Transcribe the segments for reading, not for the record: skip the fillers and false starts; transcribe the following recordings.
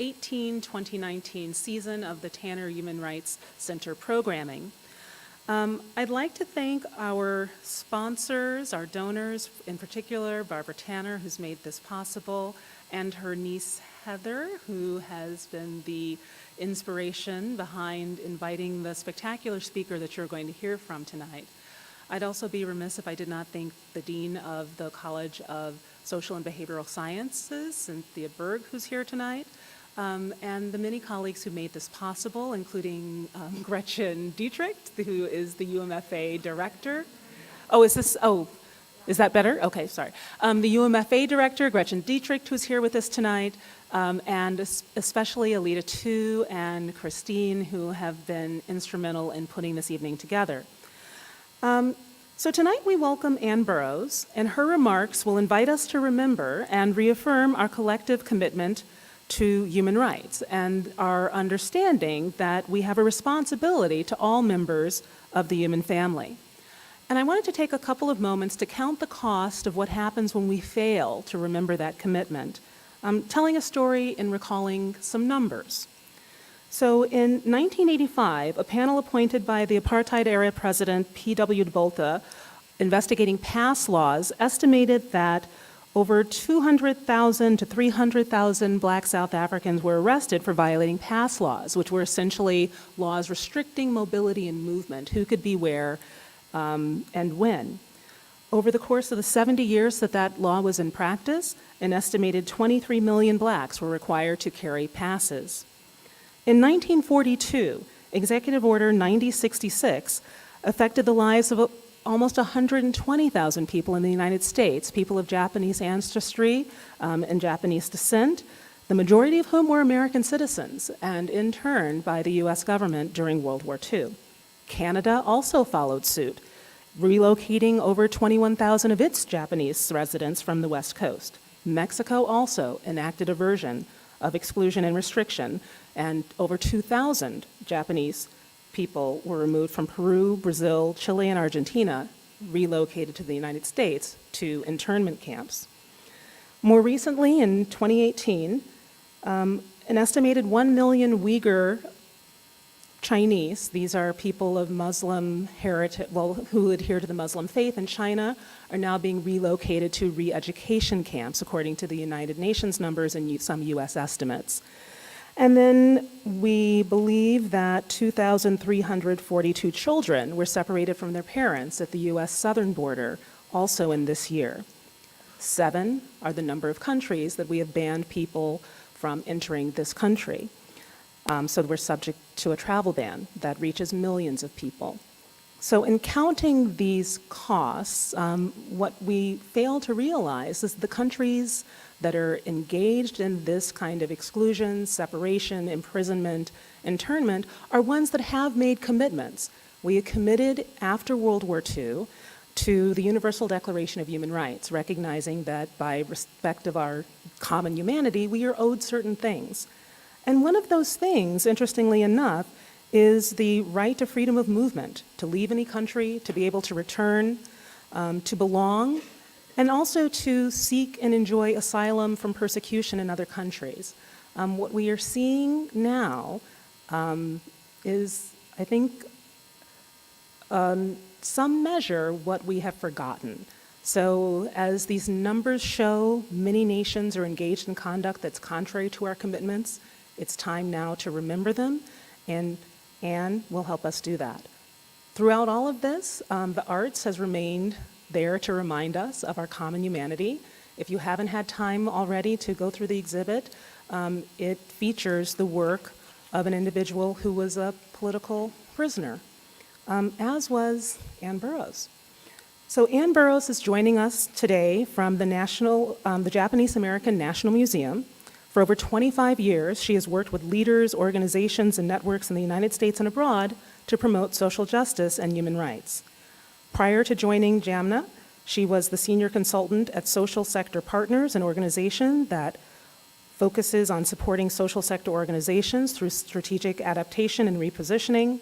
2018-2019 season of the Tanner Human Rights Center programming. I'd like to thank our sponsors, our donors, in particular Barbara Tanner, who's made this possible, and her niece Heather, who has been the inspiration behind inviting the spectacular speaker that you're going to hear from tonight. I'd also be remiss if I did not thank the Dean of the College of Social and Behavioral Sciences, Cynthia Berg, who's here tonight, and the many colleagues who made this possible, including Gretchen Dietrich, who is the UMFA director. Is that better? Okay, sorry. The UMFA director, Gretchen Dietrich, who's here with us tonight, and especially Alita Tu and Christine, who have been instrumental in putting this evening together. So tonight we welcome Anne Burroughs, and her remarks will invite us to remember and reaffirm our collective commitment to human rights and our understanding that we have a responsibility to all members of the human family. And I wanted to take a couple of moments to count the cost of what happens when we fail to remember that commitment, telling a story and recalling some numbers. So in 1985, a panel appointed by the apartheid-era president P.W. Botha, investigating past laws, estimated that over 200,000 to 300,000 Black South Africans were arrested for violating past laws, which were essentially laws restricting mobility and movement, who could be where and when. Over the course of the 70 years that law was in practice, an estimated 23 million Blacks were required to carry passes. In 1942, Executive Order 9066 affected the lives of almost 120,000 people in the United States, people of Japanese ancestry and Japanese descent, the majority of whom were American citizens and interned by the US government during World War II. Canada also followed suit, relocating over 21,000 of its Japanese residents from the West Coast. Mexico also enacted a version of exclusion and restriction, and over 2,000 Japanese people were removed from Peru, Brazil, Chile, and Argentina, relocated to the United States to internment camps. More recently, in 2018, an estimated 1 million Uyghur Chinese, these are people of Muslim heritage, who adhere to the Muslim faith in China, are now being relocated to re-education camps, according to the United Nations numbers and some US estimates. And then we believe that 2,342 children were separated from their parents at the US southern border, also in this year. 7 are the number of countries that we have banned people from entering this country. So we're subject to a travel ban that reaches millions of people. So in counting these costs, what we fail to realize is the countries that are engaged in this kind of exclusion, separation, imprisonment, internment are ones that have made commitments. We had committed after World War II to the Universal Declaration of Human Rights, recognizing that by respect of our common humanity, we are owed certain things. And one of those things, interestingly enough, is the right to freedom of movement, to leave any country, to be able to return, to belong, and also to seek and enjoy asylum from persecution in other countries. What we are seeing now is, I think, some measure what we have forgotten. So as these numbers show, many nations are engaged in conduct that's contrary to our commitments. It's time now to remember them, and Anne will help us do that. Throughout all of this, the arts has remained there to remind us of our common humanity. If you haven't had time already to go through the exhibit, it features the work of an individual who was a political prisoner, as was Anne Burroughs. So Anne Burroughs is joining us today from the Japanese American National Museum. For over 25 years, she has worked with leaders, organizations, and networks in the United States and abroad to promote social justice and human rights. Prior to joining JAMNA, she was the senior consultant at Social Sector Partners, an organization that focuses on supporting social sector organizations through strategic adaptation and repositioning.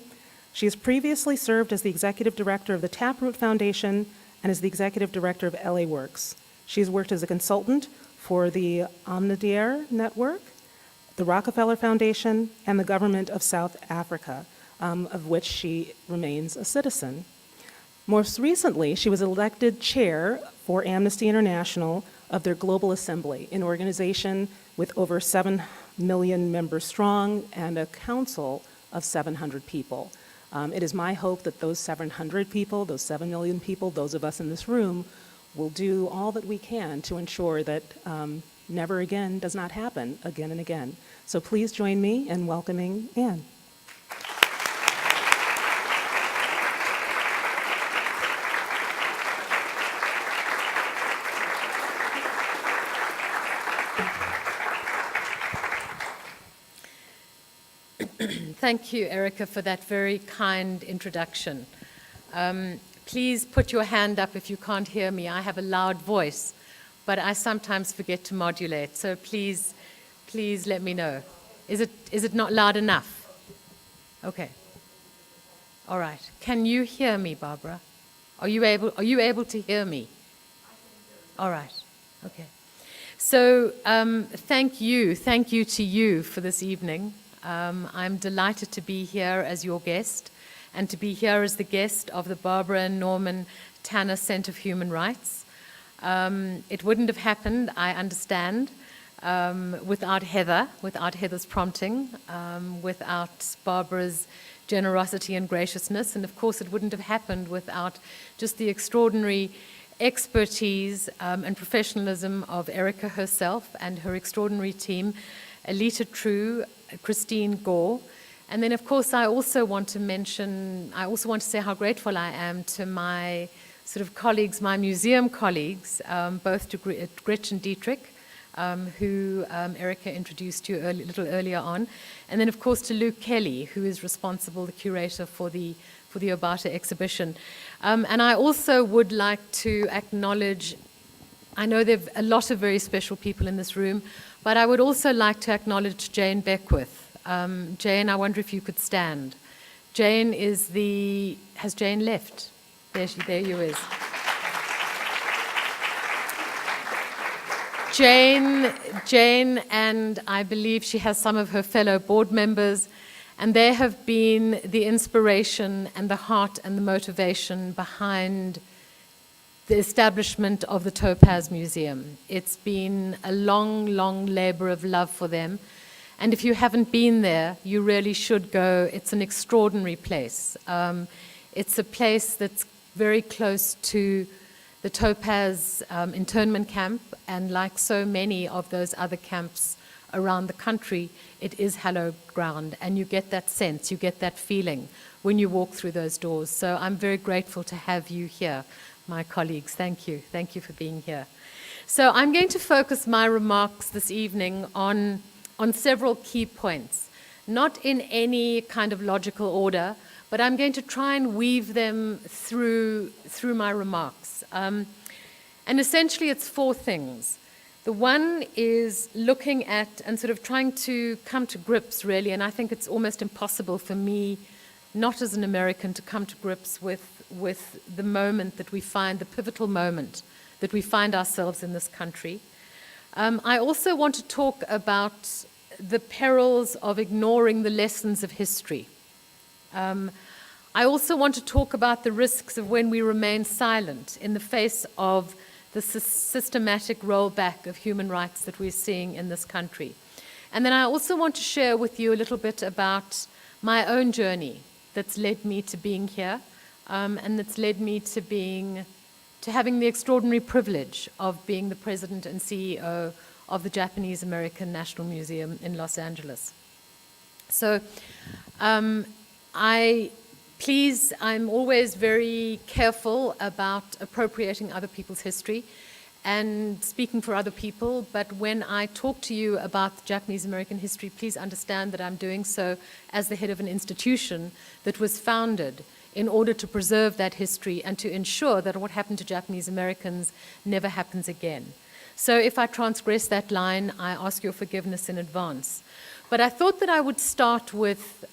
She has previously served as the executive director of the Taproot Foundation and as the executive director of LA Works. She has worked as a consultant for the Omnidaire Network the Rockefeller Foundation, and the government of South Africa, of which she remains a citizen. Most recently, she was elected chair for Amnesty International of their Global Assembly, an organization with over 7 million members strong and a council of 700 people. It is my hope that those 700 people, those 7 million people, those of us in this room, will do all that we can to ensure that never again does not happen again and again. So please join me in welcoming Anne. Thank you, Erica, for that very kind introduction. Please put your hand up if you can't hear me. I have a loud voice, but I sometimes forget to modulate, so please let me know. Is it not loud enough? Okay. All right. Can you hear me, Barbara? Are you able to hear me? All right. Okay. So thank you to you for this evening. I'm delighted to be here as your guest and to be here as the guest of the Barbara and Norman Tanner Center for Human Rights. It wouldn't have happened, I understand, without Heather's prompting, without Barbara's generosity and graciousness, and of course it wouldn't have happened without just the extraordinary expertise and professionalism of Erica herself and her extraordinary team, Alita True, Christine Gore. And then, of course, I also want to say how grateful I am to my sort of colleagues, my museum colleagues, both to Gretchen Dietrich, who Erica introduced you a little earlier on, and then, of course, to Luke Kelly, who is responsible, the curator for the Obata exhibition. And I also would like to acknowledge, I know there are a lot of very special people in this room, but I would also like to acknowledge Jane Beckwith. Jane, I wonder if you could stand. Jane has Jane left? There you is. Jane, and I believe she has some of her fellow board members, and they have been the inspiration and the heart and the motivation behind the establishment of the Topaz Museum. It's been a long, long labor of love for them. And if you haven't been there, you really should go. It's an extraordinary place. It's a place that's very close to the Topaz internment camp, and like so many of those other camps around the country, it is hallowed ground, and you get that sense, you get that feeling when you walk through those doors. So I'm very grateful to have you here, my colleagues. Thank you. Thank you for being here. So I'm going to focus my remarks this evening on several key points, not in any kind of logical order, but I'm going to try and weave them through my remarks. And essentially it's 4 things. The one is looking at and sort of trying to come to grips, really, and I think it's almost impossible for me, not as an American, to come to grips with the moment that we find, the pivotal moment that we find ourselves in this country. I also want to talk about the perils of ignoring the lessons of history. I also want to talk about the risks of when we remain silent in the face of the systematic rollback of human rights that we're seeing in this country. And then I also want to share with you a little bit about my own journey that's led me to being here, and that's led me to having the extraordinary privilege of being the president and CEO of the Japanese American National Museum in Los Angeles. So I'm always very careful about appropriating other people's history and speaking for other people, but when I talk to you about Japanese American history, please understand that I'm doing so as the head of an institution that was founded in order to preserve that history and to ensure that what happened to Japanese Americans never happens again. So if I transgress that line, I ask your forgiveness in advance. But I thought that I would start with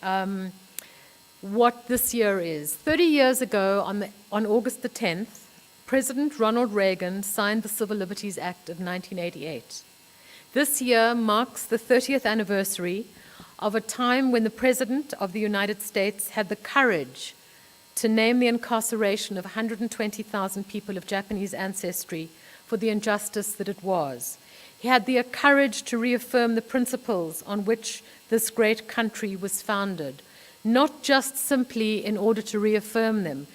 what this year is. 30 years ago, on August the 10th, President Ronald Reagan signed the Civil Liberties Act of 1988. This year marks the 30th anniversary of a time when the President of the United States had the courage to name the incarceration of 120,000 people of Japanese ancestry for the injustice that it was. He had the courage to reaffirm the principles on which this great country was founded, not just simply in order to reaffirm them,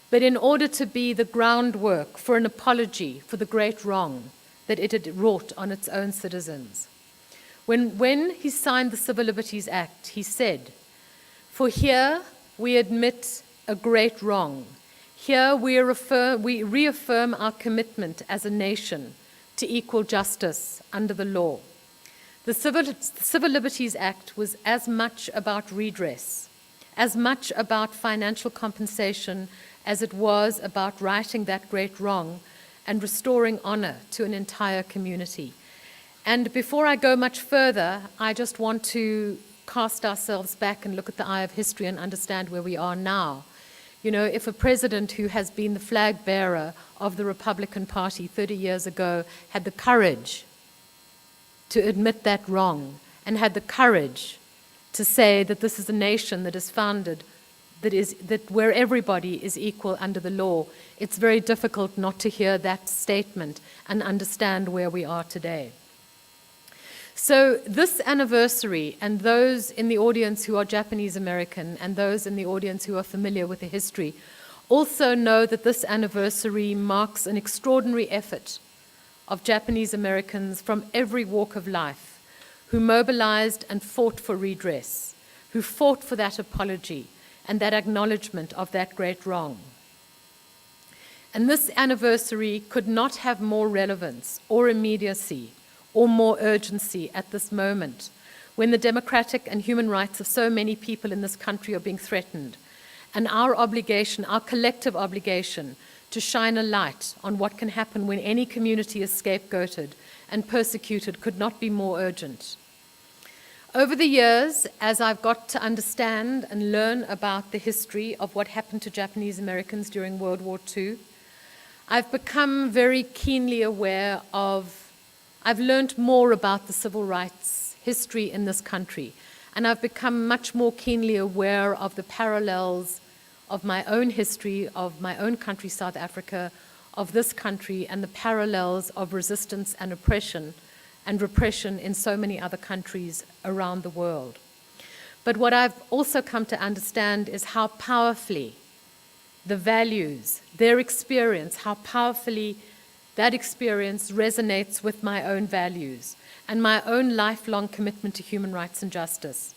but in order to be the groundwork for an apology for the great wrong that it had wrought on its own citizens. When he signed the Civil Liberties Act, he said, "For here we admit a great wrong. Here we reaffirm our commitment as a nation to equal justice under the law." The Civil Liberties Act was as much about redress, as much about financial compensation as it was about righting that great wrong and restoring honor to an entire community. And before I go much further, I just want to cast ourselves back and look at the eye of history and understand where we are now. You know, if a president who has been the flag bearer of the Republican Party 30 years ago had the courage to admit that wrong and had the courage to say that this is a nation that is founded, that where everybody is equal under the law, it's very difficult not to hear that statement and understand where we are today. So this anniversary, and those in the audience who are Japanese American and those in the audience who are familiar with the history, also know that this anniversary marks an extraordinary effort of Japanese Americans from every walk of life who mobilized and fought for redress, who fought for that apology and that acknowledgement of that great wrong. And this anniversary could not have more relevance or immediacy or more urgency at this moment, when the democratic and human rights of so many people in this country are being threatened, and our obligation, our collective obligation, to shine a light on what can happen when any community is scapegoated and persecuted could not be more urgent. Over the years, as I've got to understand and learn about the history of what happened to Japanese Americans during World War II, I've become very keenly aware of I've learned more about the civil rights history in this country, and I've become much more keenly aware of the parallels of my own history, of my own country, South Africa, of this country, and the parallels of resistance and oppression and repression in so many other countries around the world. But what I've also come to understand is how powerfully the values, their experience, how powerfully that experience resonates with my own values and my own lifelong commitment to human rights and justice.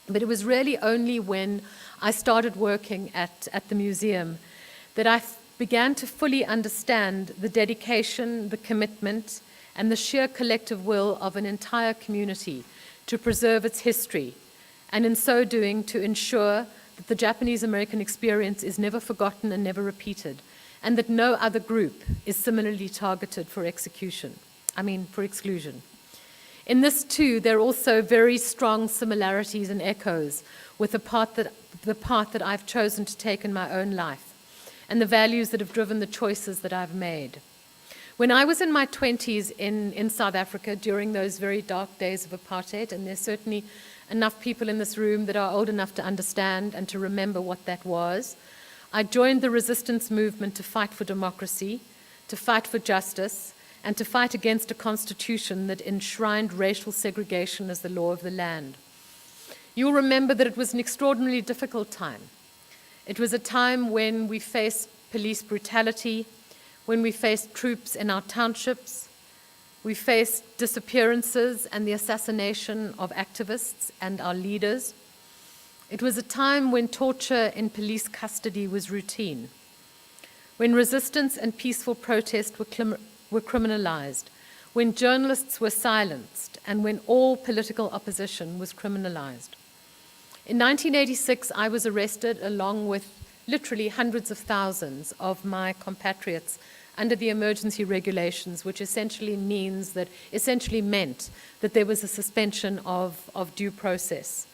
But it was really only when I started working at the museum that I began to fully understand the dedication, the commitment, and the sheer collective will of an entire community to preserve its history, and in so doing to ensure that the Japanese American experience is never forgotten and never repeated, and that no other group is similarly targeted for exclusion. In this too, there are also very strong similarities and echoes with the path that I've chosen to take in my own life, and the values that have driven the choices that I've made. When I was in my 20s in South Africa during those very dark days of apartheid, and there's certainly enough people in this room that are old enough to understand and to remember what that was, I joined the resistance movement to fight for democracy, to fight for justice, and to fight against a constitution that enshrined racial segregation as the law of the land. You'll remember that it was an extraordinarily difficult time. It was a time when we faced police brutality, when we faced troops in our townships, we faced disappearances and the assassination of activists and our leaders. It was a time when torture in police custody was routine, when resistance and peaceful protest were criminalized, when journalists were silenced, and when all political opposition was criminalized. In 1986, I was arrested along with literally hundreds of thousands of my compatriots under the emergency regulations, which essentially meant that there was a suspension of due process.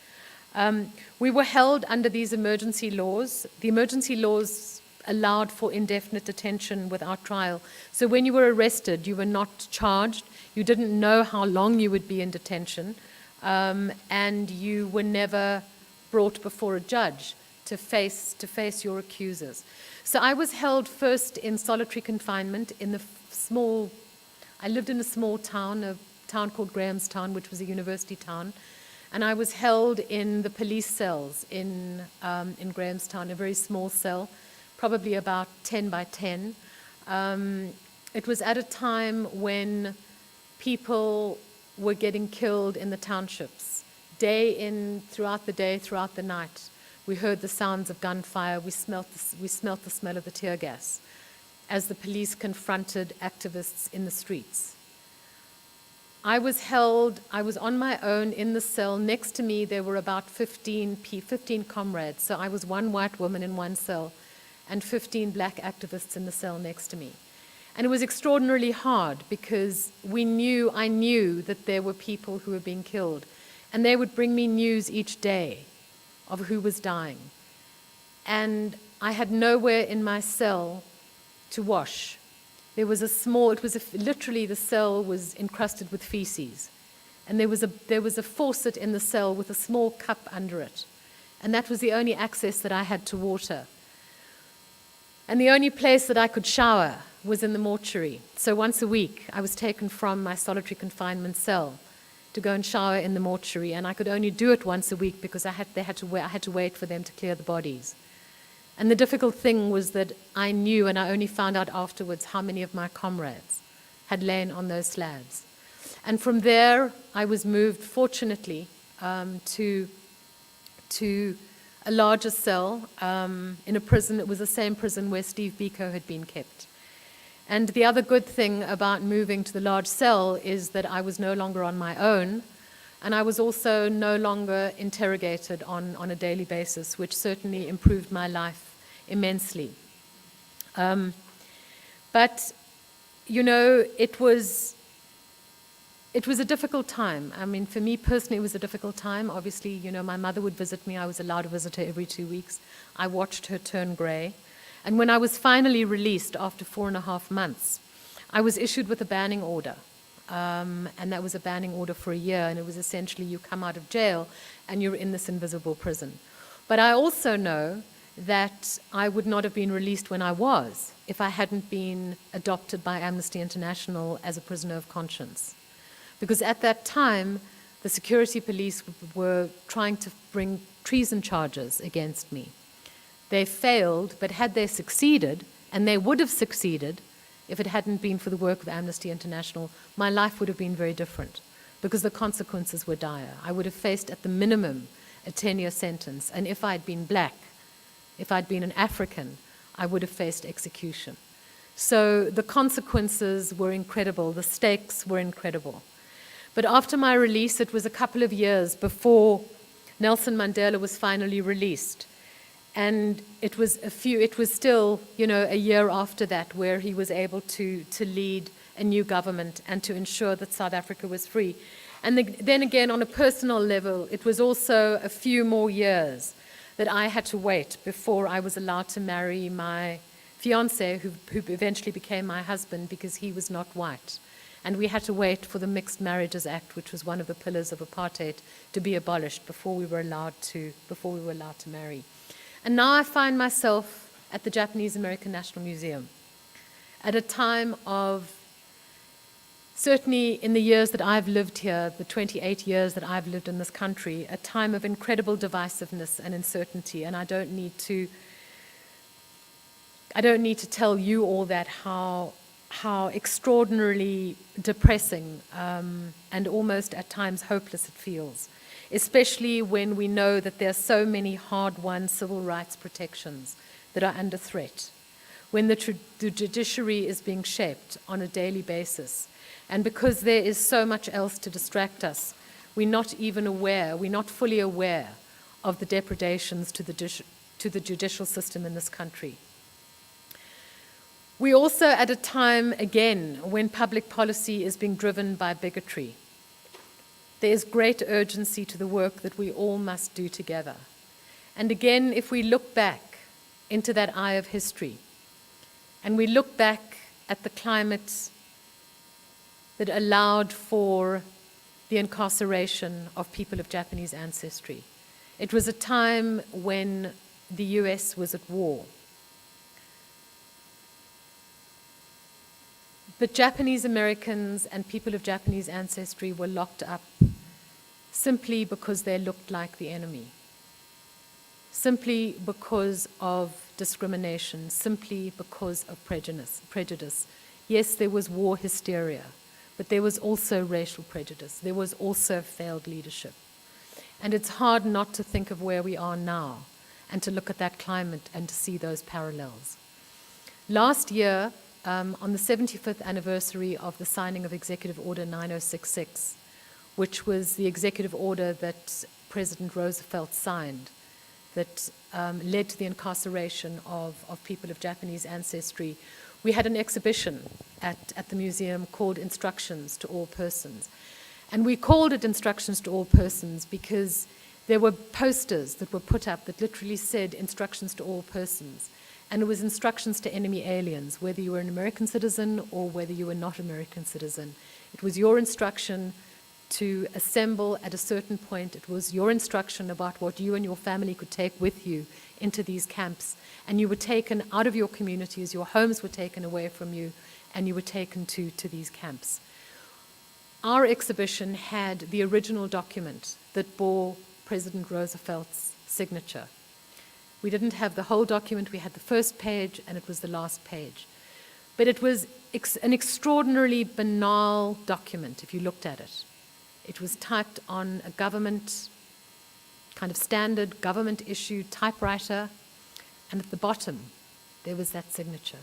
We were held under these emergency laws. The emergency laws allowed for indefinite detention without trial. So when you were arrested, you were not charged, you didn't know how long you would be in detention, and you were never brought before a judge to face your accusers. So I was held first in solitary confinement in the I lived in a small town, a town called Grahamstown, which was a university town, and I was held in the police cells in Grahamstown, a very small cell, probably about 10 by 10. It was at a time when people were getting killed in the townships, throughout the day, throughout the night. We heard the sounds of gunfire. We smelt the smell of the tear gas as the police confronted activists in the streets. I was on my own in the cell. Next to me, there were about 15 comrades. So I was one white woman in one cell and 15 black activists in the cell next to me. And it was extraordinarily hard because I knew that there were people who were being killed. And they would bring me news each day of who was dying. And I had nowhere in my cell to wash. Literally the cell was encrusted with feces. And there was a faucet in the cell with a small cup under it. And that was the only access that I had to water. And the only place that I could shower was in the mortuary. So once a week, I was taken from my solitary confinement cell to go and shower in the mortuary, and I could only do it once a week because I had to wait for them to clear the bodies. And the difficult thing was that I knew, and I only found out afterwards, how many of my comrades had lain on those slabs. And from there, I was moved, fortunately, to a larger cell in a prison. It was the same prison where Steve Biko had been kept. And the other good thing about moving to the large cell is that I was no longer on my own, and I was also no longer interrogated on a daily basis, which certainly improved my life immensely. But, you know, it was a difficult time. I mean, for me personally, it was a difficult time. Obviously, you know, my mother would visit me. I was allowed to visit her every 2 weeks. I watched her turn gray. And when I was finally released after 4.5 months, I was issued with a banning order. And that was a banning order for a year. And it was essentially you come out of jail and you're in this invisible prison. But I also know that I would not have been released when I was if I hadn't been adopted by Amnesty International as a prisoner of conscience. Because at that time, the security police were trying to bring treason charges against me. They failed, but had they succeeded, and they would have succeeded if it hadn't been for the work of Amnesty International, my life would have been very different because the consequences were dire. I would have faced at the minimum a 10-year sentence, and if I'd been black, if I'd been an African, I would have faced execution. So the consequences were incredible, the stakes were incredible. But after my release, it was a couple of years before Nelson Mandela was finally released. And it was still, you know, a year after that where he was able to lead a new government and to ensure that South Africa was free. And then again, on a personal level, it was also a few more years that I had to wait before I was allowed to marry my fiancé, who eventually became my husband because he was not white. And we had to wait for the Mixed Marriages Act, which was one of the pillars of apartheid, to be abolished before we were allowed to marry. And now I find myself at the Japanese American National Museum at a time of, certainly in the years that I've lived here, the 28 years that I've lived in this country, a time of incredible divisiveness and uncertainty. And I don't need to tell you all that how extraordinarily depressing and almost at times hopeless it feels, especially when we know that there are so many hard-won civil rights protections that are under threat, when the judiciary is being shaped on a daily basis. And because there is so much else to distract us, we're not fully aware of the depredations to the judicial system in this country. We're also at a time, again, when public policy is being driven by bigotry. There is great urgency to the work that we all must do together. And again, if we look back into that eye of history, and we look back at the climate that allowed for the incarceration of people of Japanese ancestry. It was a time when the US was at war. But Japanese Americans and people of Japanese ancestry were locked up simply because they looked like the enemy, simply because of discrimination, simply because of prejudice. Yes, there was war hysteria, but there was also racial prejudice. There was also failed leadership. And it's hard not to think of where we are now and to look at that climate and to see those parallels. Last year, on the 75th anniversary of the signing of Executive Order 9066, which was the executive order that President Roosevelt signed that led to the incarceration of people of Japanese ancestry, we had an exhibition at the museum called Instructions to All Persons. And we called it Instructions to All Persons because there were posters that were put up that literally said Instructions to All Persons. And it was instructions to enemy aliens, whether you were an American citizen or whether you were not an American citizen. It was your instruction to assemble at a certain point. It was your instruction about what you and your family could take with you into these camps. And you were taken out of your communities, your homes were taken away from you, and you were taken to these camps. Our exhibition had the original document that bore President Roosevelt's signature. We didn't have the whole document. We had the first page, and it was the last page. But it was an extraordinarily banal document, if you looked at it. It was typed on a government, kind of standard government-issued typewriter, and at the bottom, there was that signature,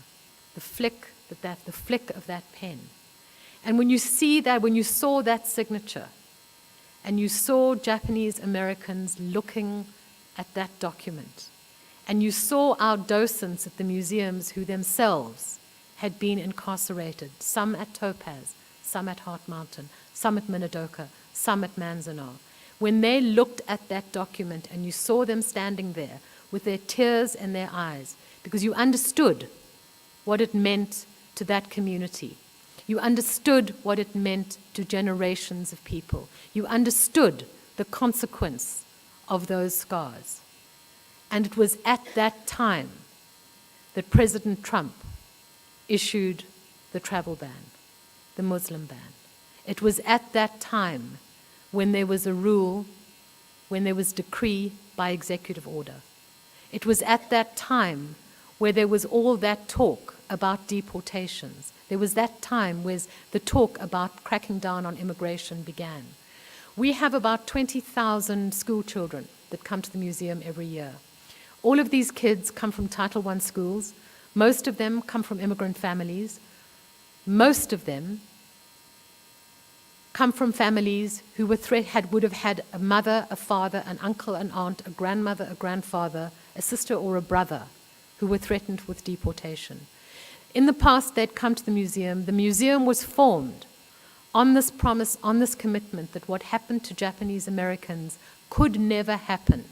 the flick of that pen. And when you saw that signature, and you saw Japanese Americans looking at that document, and you saw our docents at the museums who themselves had been incarcerated, some at Topaz, some at Heart Mountain, some at Minidoka, some at Manzanar. When they looked at that document and you saw them standing there with their tears in their eyes, because you understood what it meant to that community. You understood what it meant to generations of people. You understood the consequence of those scars. And it was at that time that President Trump issued the travel ban, the Muslim ban. It was at that time when there was a rule, when there was decree by executive order. It was at that time where there was all that talk about deportations. There was that time where the talk about cracking down on immigration began. We have about 20,000 school children that come to the museum every year. All of these kids come from Title I schools. Most of them come from immigrant families. Most of them come from families who would have had a mother, a father, an uncle, an aunt, a grandmother, a grandfather, a sister or a brother who were threatened with deportation. In the past, they'd come to the museum. The museum was formed on this promise, on this commitment that what happened to Japanese Americans could never happen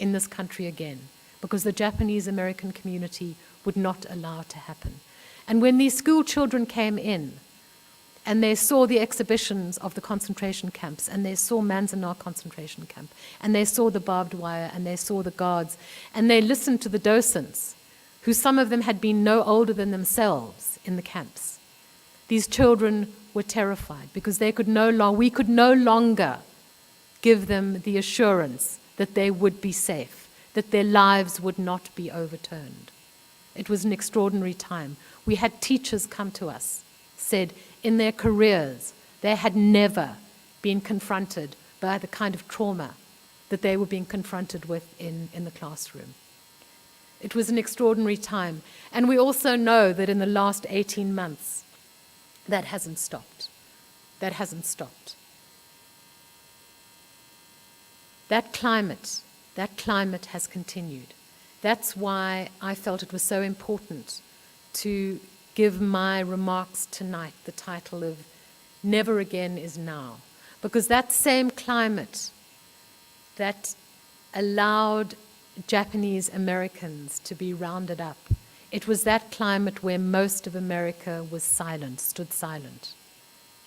in this country again, because the Japanese American community would not allow it to happen. And when these school children came in, and they saw the exhibitions of the concentration camps, and they saw Manzanar concentration camp, and they saw the barbed wire, and they saw the guards, and they listened to the docents, who some of them had been no older than themselves in the camps. These children were terrified because we could no longer give them the assurance that they would be safe, that their lives would not be overturned. It was an extraordinary time. We had teachers come to us, said in their careers they had never been confronted by the kind of trauma that they were being confronted with in the classroom. It was an extraordinary time. And we also know that in the last 18 months, that hasn't stopped. That hasn't stopped. That climate has continued. That's why I felt it was so important to give my remarks tonight the title of Never Again is Now. Because that same climate that allowed Japanese Americans to be rounded up. It was that climate where most of America was silent, stood silent,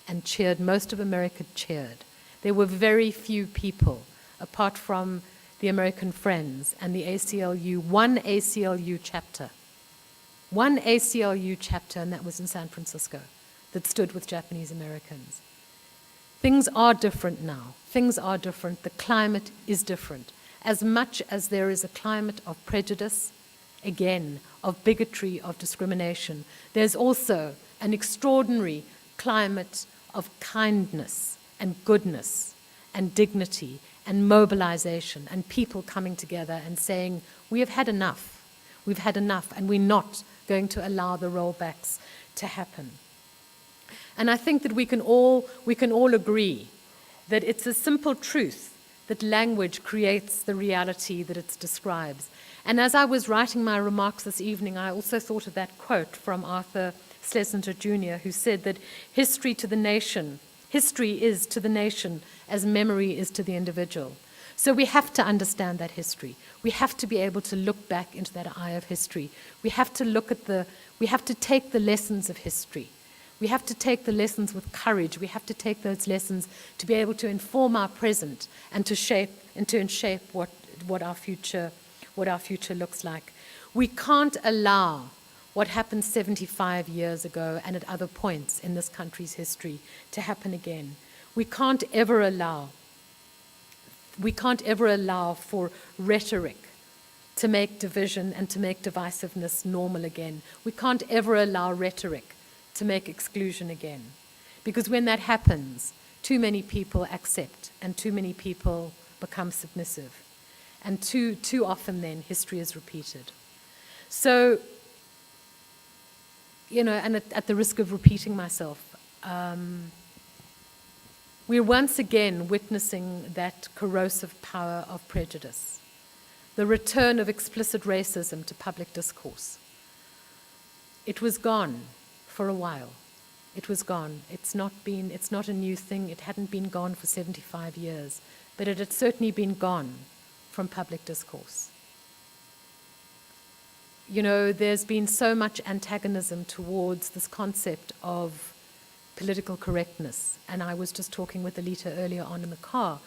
and cheered. Most of America cheered. There were very few people, apart from the American Friends and the ACLU, one ACLU chapter, and that was in San Francisco, that stood with Japanese Americans. Things are different now. Things are different. The climate is different. As much as there is a climate of prejudice, again, of bigotry, of discrimination, there's also an extraordinary climate of kindness and goodness and dignity and mobilization and people coming together and saying, we have had enough. We've had enough, and we're not going to allow the rollbacks to happen. And I think that we can all agree that it's a simple truth that language creates the reality that it describes. And as I was writing my remarks this evening, I also thought of that quote from Arthur Schlesinger Jr., who said that history is to the nation as memory is to the individual. So we have to understand that history. We have to be able to look back into that eye of history. We have to take the lessons of history. We have to take the lessons with courage. We have to take those lessons to be able to inform our present and to shape what our future looks like. We can't allow what happened 75 years ago and at other points in this country's history to happen again. We can't ever allow for rhetoric to make division and to make divisiveness normal again. We can't ever allow rhetoric to make exclusion again. Because when that happens, too many people accept and too many people become submissive. And too often then history is repeated. So, and at the risk of repeating myself, we're once again witnessing that corrosive power of prejudice, the return of explicit racism to public discourse. It was gone for a while. It was gone. It's not a new thing. It hadn't been gone for 75 years, but it had certainly been gone from public discourse. There's been so much antagonism towards this concept of political correctness. And I was just talking with Alita earlier on in the car.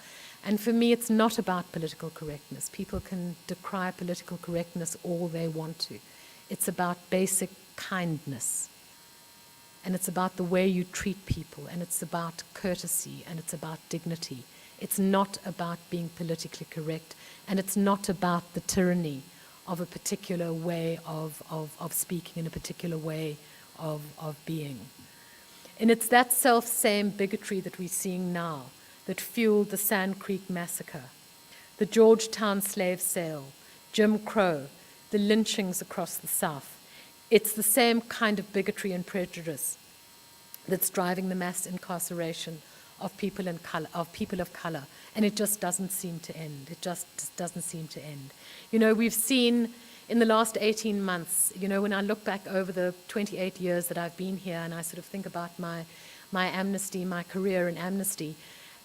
And for me, it's not about political correctness. People can decry political correctness all they want to. It's about basic kindness. And it's about the way you treat people. And it's about courtesy. And it's about dignity. It's not about being politically correct. And it's not about the tyranny of a particular way of speaking and a particular way of being. And it's that self-same bigotry that we're seeing now that fueled the Sand Creek Massacre, the Georgetown slave sale, Jim Crow, the lynchings across the South. It's the same kind of bigotry and prejudice that's driving the mass incarceration of people of color, and it just doesn't seem to end. It just doesn't seem to end. We've seen in the last 18 months, when I look back over the 28 years that I've been here and I sort of think about my amnesty, my career in amnesty,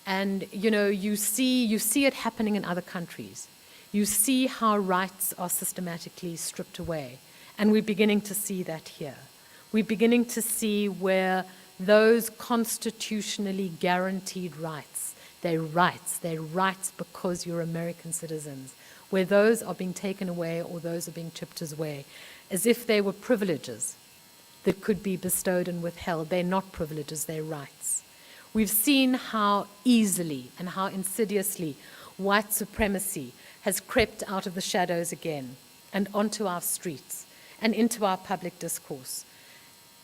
and, you see it happening in other countries. You see how rights are systematically stripped away, and we're beginning to see that here. We're beginning to see where those constitutionally guaranteed rights, they're rights because you're American citizens, where those are being taken away or those are being chipped away, as if they were privileges that could be bestowed and withheld. They're not privileges, they're rights. We've seen how easily and how insidiously white supremacy has crept out of the shadows again and onto our streets and into our public discourse.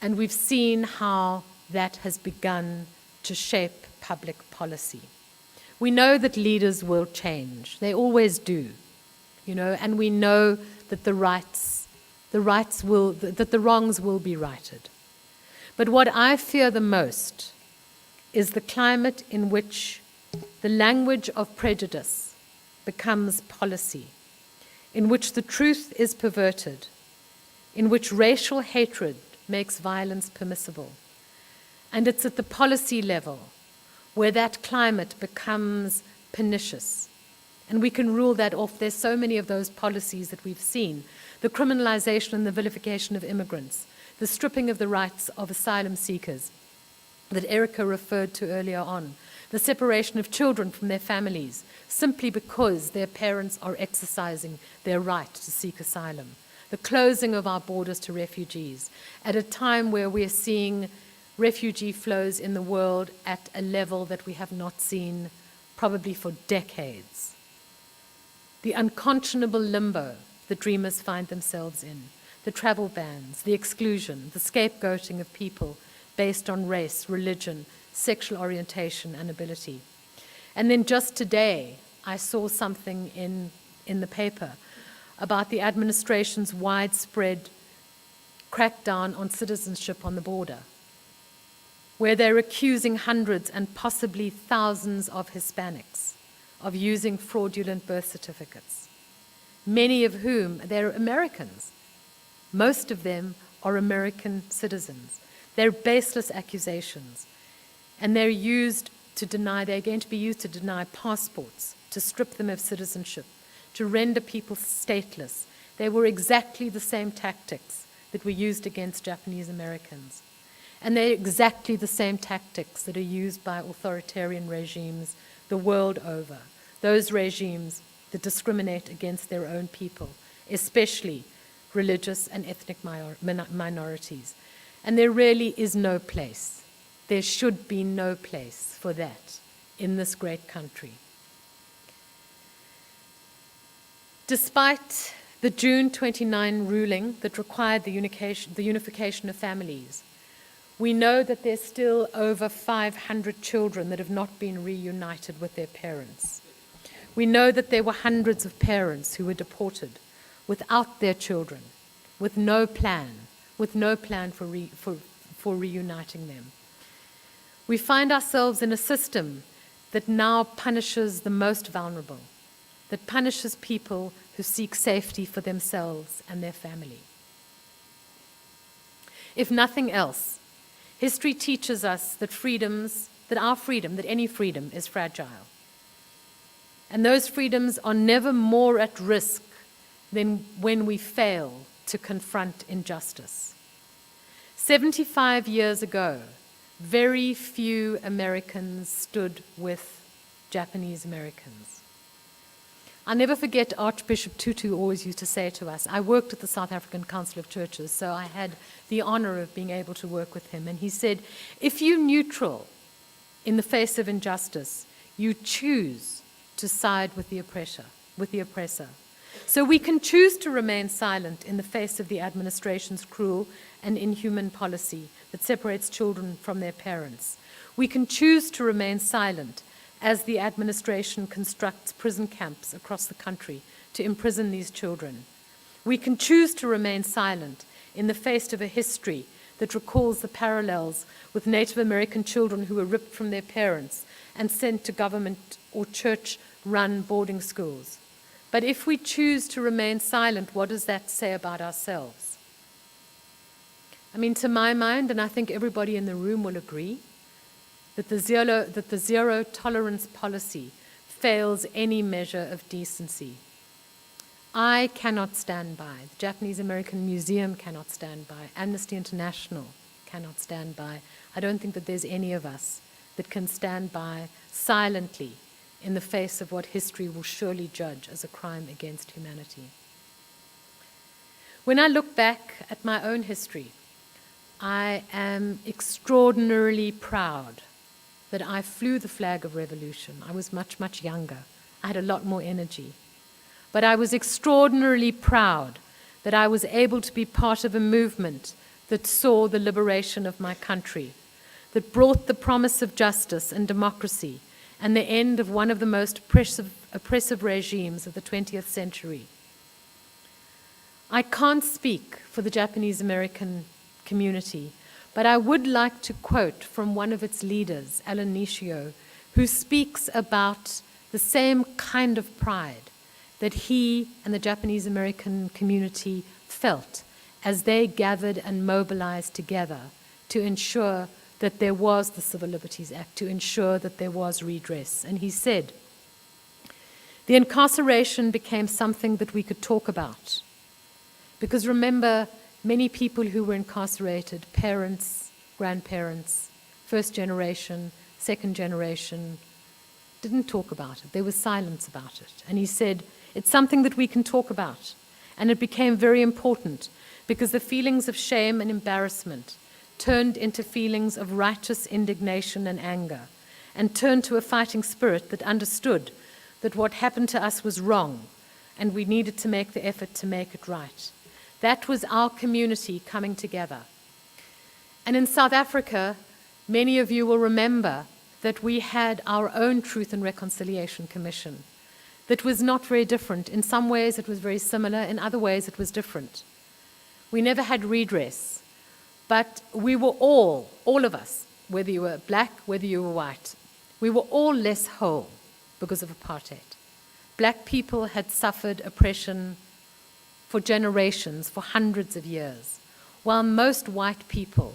And we've seen how that has begun to shape public policy. We know that leaders will change. They always do. And we know that the wrongs will be righted. But what I fear the most is the climate in which the language of prejudice becomes policy, in which the truth is perverted, in which racial hatred makes violence permissible. And it's at the policy level where that climate becomes pernicious And we can rule that off. There's so many of those policies that we've seen. The criminalization and the vilification of immigrants, the stripping of the rights of asylum seekers that Erica referred to earlier on, the separation of children from their families simply because their parents are exercising their right to seek asylum, the closing of our borders to refugees at a time where we're seeing refugee flows in the world at a level that we have not seen probably for decades. The unconscionable limbo that dreamers find themselves in, the travel bans, the exclusion, the scapegoating of people based on race, religion, sexual orientation, and ability. And then just today, I saw something in the paper about the administration's widespread crackdown on citizenship on the border, where they're accusing hundreds and possibly thousands of Hispanics of using fraudulent birth certificates, many of whom, they're Americans. Most of them are American citizens. They're baseless accusations, and they're going to be used to deny passports, to strip them of citizenship, to render people stateless. They were exactly the same tactics that were used against Japanese Americans. And they're exactly the same tactics that are used by authoritarian regimes the world over, those regimes that discriminate against their own people, especially religious and ethnic minorities. And there really is no place, there should be no place for that in this great country. Despite the June 29 ruling that required the unification of families, we know that there's still over 500 children that have not been reunited with their parents. We know that there were hundreds of parents who were deported without their children, with no plan for reuniting them. We find ourselves in a system that now punishes the most vulnerable, that punishes people who seek safety for themselves and their family. If nothing else, history teaches us that any freedom is fragile. And those freedoms are never more at risk than when we fail to confront injustice. 75 years ago, very few Americans stood with Japanese Americans. I'll never forget Archbishop Tutu always used to say to us, I worked at the South African Council of Churches, so I had the honor of being able to work with him. And he said, if you're neutral in the face of injustice, you choose to side with the oppressor. So we can choose to remain silent in the face of the administration's cruel and inhuman policy that separates children from their parents. We can choose to remain silent as the administration constructs prison camps across the country to imprison these children. We can choose to remain silent in the face of a history that recalls the parallels with Native American children who were ripped from their parents and sent to government or church-run boarding schools. But if we choose to remain silent, what does that say about ourselves? I mean, to my mind, and I think everybody in the room will agree, that the zero tolerance policy fails any measure of decency. I cannot stand by, the Japanese American Museum cannot stand by, Amnesty International cannot stand by. I don't think that there's any of us that can stand by silently in the face of what history will surely judge as a crime against humanity. When I look back at my own history, I am extraordinarily proud that I flew the flag of revolution. I was much, much younger. I had a lot more energy. But I was extraordinarily proud that I was able to be part of a movement that saw the liberation of my country, that brought the promise of justice and democracy and the end of one of the most oppressive regimes of the 20th century. I can't speak for the Japanese American community, but I would like to quote from one of its leaders, Alan Nishio, who speaks about the same kind of pride that he and the Japanese American community felt as they gathered and mobilized together to ensure that there was the Civil Liberties Act, to ensure that there was redress. And he said, The incarceration became something that we could talk about. Because remember, many people who were incarcerated, parents, grandparents, first generation, second generation, didn't talk about it. There was silence about it. And he said, it's something that we can talk about. And it became very important because the feelings of shame and embarrassment turned into feelings of righteous indignation and anger, and turned to a fighting spirit that understood that what happened to us was wrong, and we needed to make the effort to make it right. That was our community coming together. And in South Africa, many of you will remember that we had our own Truth and Reconciliation Commission that was not very different. In some ways it was very similar, in other ways it was different. We never had redress, but we were all of us, whether you were black, whether you were white, we were all less whole because of apartheid. Black people had suffered oppression for generations, for hundreds of years, while most white people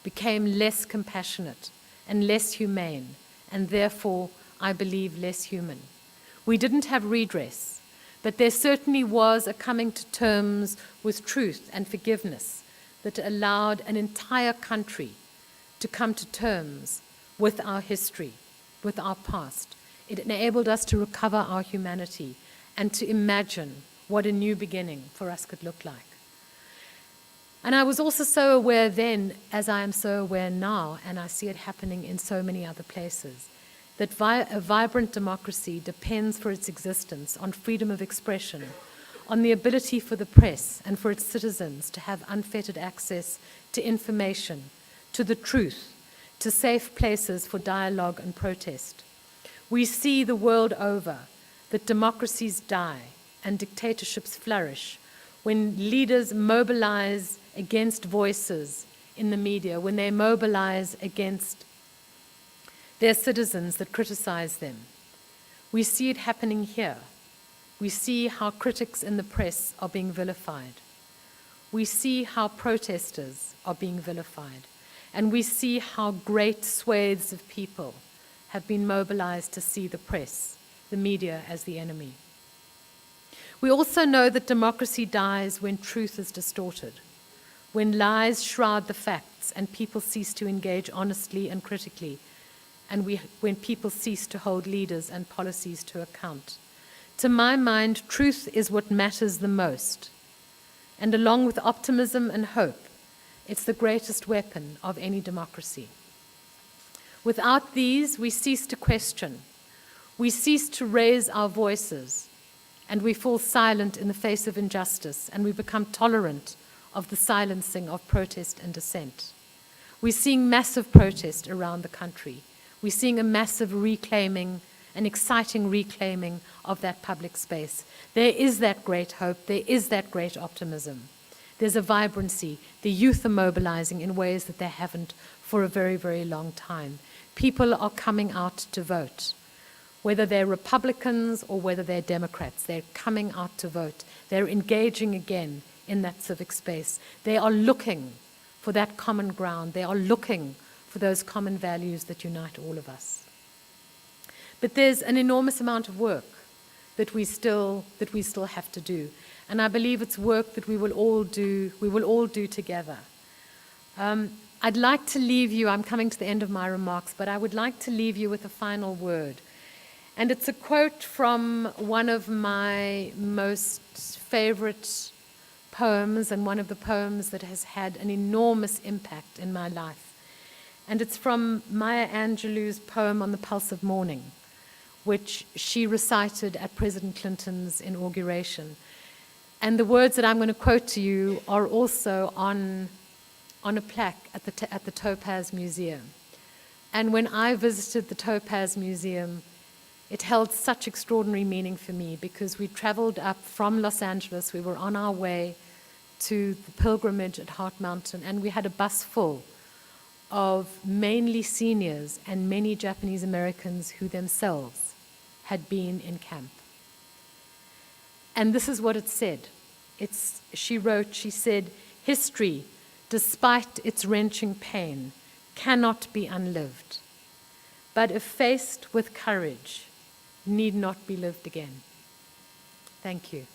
became less compassionate and less humane, and therefore, I believe, less human. We didn't have redress, but there certainly was a coming to terms with truth and forgiveness that allowed an entire country to come to terms with our history, with our past. It enabled us to recover our humanity and to imagine what a new beginning for us could look like. And I was also so aware then, as I am so aware now, and I see it happening in so many other places, that a vibrant democracy depends for its existence on freedom of expression, on the ability for the press and for its citizens to have unfettered access to information, to the truth, to safe places for dialogue and protest. We see the world over that democracies die and dictatorships flourish when leaders mobilize against voices in the media, when they mobilize against their citizens that criticize them. We see it happening here. We see how critics in the press are being vilified. We see how protesters are being vilified. And we see how great swathes of people have been mobilized to see the press, the media, as the enemy. We also know that democracy dies when truth is distorted, when lies shroud the facts and people cease to engage honestly and critically, and when people cease to hold leaders and policies to account. To my mind, truth is what matters the most. And along with optimism and hope, it's the greatest weapon of any democracy. Without these, we cease to question. We cease to raise our voices, and we fall silent in the face of injustice, and we become tolerant of the silencing of protest and dissent. We're seeing massive protest around the country. We're seeing a massive reclaiming, an exciting reclaiming of that public space. There is that great hope. There is that great optimism. There's a vibrancy. The youth are mobilizing in ways that they haven't for a very, very long time. People are coming out to vote. Whether they're Republicans or whether they're Democrats, they're coming out to vote. They're engaging again in that civic space. They are looking for that common ground. They are looking for those common values that unite all of us. But there's an enormous amount of work that we still have to do. And I believe it's work that we will all do together. I'd like to leave you, I'm coming to the end of my remarks, but I would like to leave you with a final word. And it's a quote from one of my most favorite poems and one of the poems that has had an enormous impact in my life. And it's from Maya Angelou's poem on the Pulse of Morning, which she recited at President Clinton's inauguration. And the words that I'm going to quote to you are also on a plaque at the Topaz Museum. And when I visited the Topaz Museum, it held such extraordinary meaning for me because we traveled up from Los Angeles. We were on our way to the pilgrimage at Heart Mountain, and we had a bus full of mainly seniors and many Japanese Americans who themselves had been in camp. And this is what it said. She said, history, despite its wrenching pain, cannot be unlived. But if faced with courage, need not be lived again. Thank you.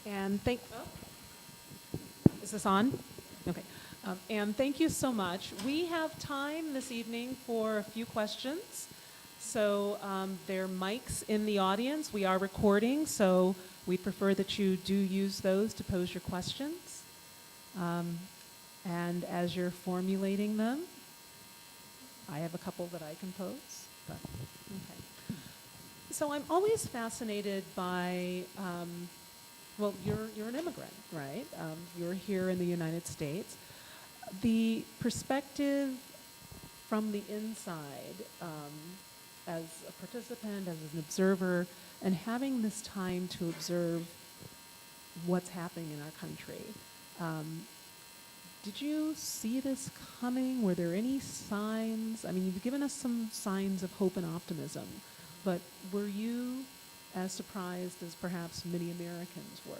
And is this on? Okay. And thank you so much. We have time this evening for a few questions. So there are mics in the audience. We are recording, so we prefer that you do use those to pose your questions. And as you're formulating them, I have a couple that I can pose. But, okay. So I'm always fascinated by well, you're an immigrant, right? You're here in the United States. The perspective from the inside, as a participant, as an observer, and having this time to observe what's happening in our country. Did you see this coming? Were there any signs? I mean, you've given us some signs of hope and optimism, but were you as surprised as perhaps many Americans were?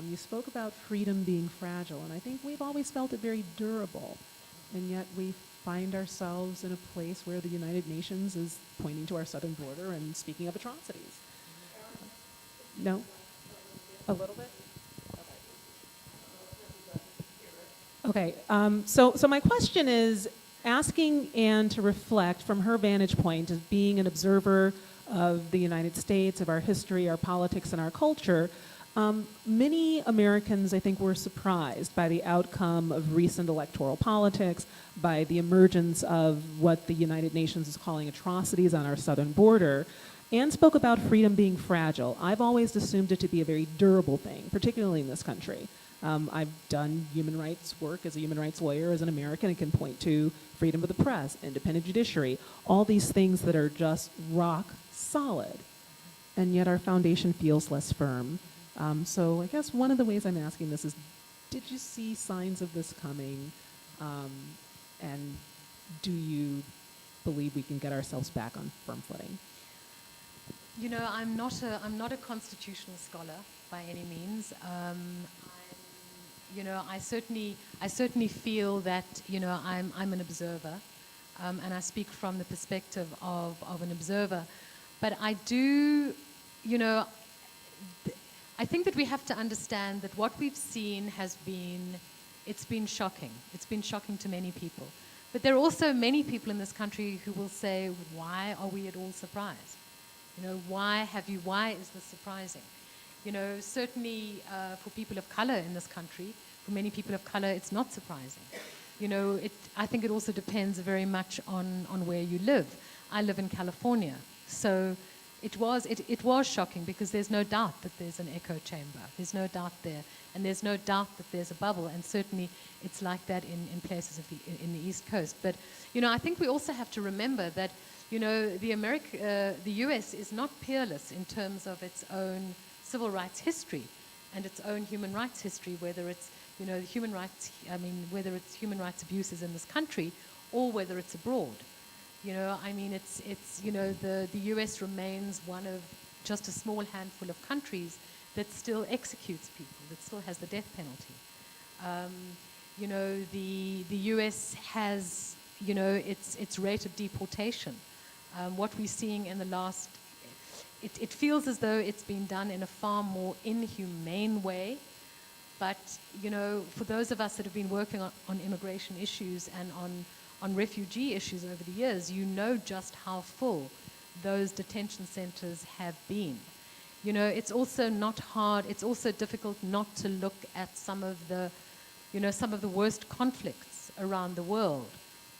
You spoke about freedom being fragile, and I think we've always felt it very durable, and yet we find ourselves in a place where the United Nations is pointing to our southern border and speaking of atrocities. No? A little bit? Okay, so my question is asking Anne to reflect from her vantage point of being an observer of the United States, of our history, our politics, and our culture. Many Americans, I think, were surprised by the outcome of recent electoral politics, by the emergence of what the United Nations is calling atrocities on our southern border. Anne spoke about freedom being fragile. I've always assumed it to be a very durable thing, particularly in this country. I've done human rights work as a human rights lawyer, as an American, and can point to freedom of the press, independent judiciary, all these things that are just rock solid, and yet our foundation feels less firm. So I guess one of the ways I'm asking this is, did you see signs of this coming, and do you believe we can get ourselves back on firm footing? You know, I'm not a constitutional scholar by any means. You know, I certainly feel that, you know, I'm an observer, and I speak from the perspective of an observer. But I do, you know, I think that we have to understand that what we've seen has been, it's been shocking. It's been shocking to many people. But there are also many people in this country who will say, why are we at all surprised? You know, why is this surprising? You know, certainly for people of color in this country, for many people of color, it's not surprising. You know, I think it also depends very much on where you live. I live in California, so it was shocking because there's no doubt that there's an echo chamber. There's no doubt there, and there's no doubt that there's a bubble, and certainly it's like that in places in the East Coast. But, you know, I think we also have to remember that, you know, the U.S. is not peerless in terms of its own civil rights history and its own human rights history, whether it's, you know, whether it's human rights abuses in this country or whether it's abroad. You know, I mean, it's you know, the U.S. remains one of just a small handful of countries that still executes people, that still has the death penalty. You know, the U.S. has, you know, its rate of deportation. What we're seeing in the last, it feels as though it's been done in a far more inhumane way. But, you know, for those of us that have been working on immigration issues and on refugee issues over the years, you know just how full those detention centers have been. You know, it's also not hard, it's also difficult not to look at some of the, you know, some of the worst conflicts around the world,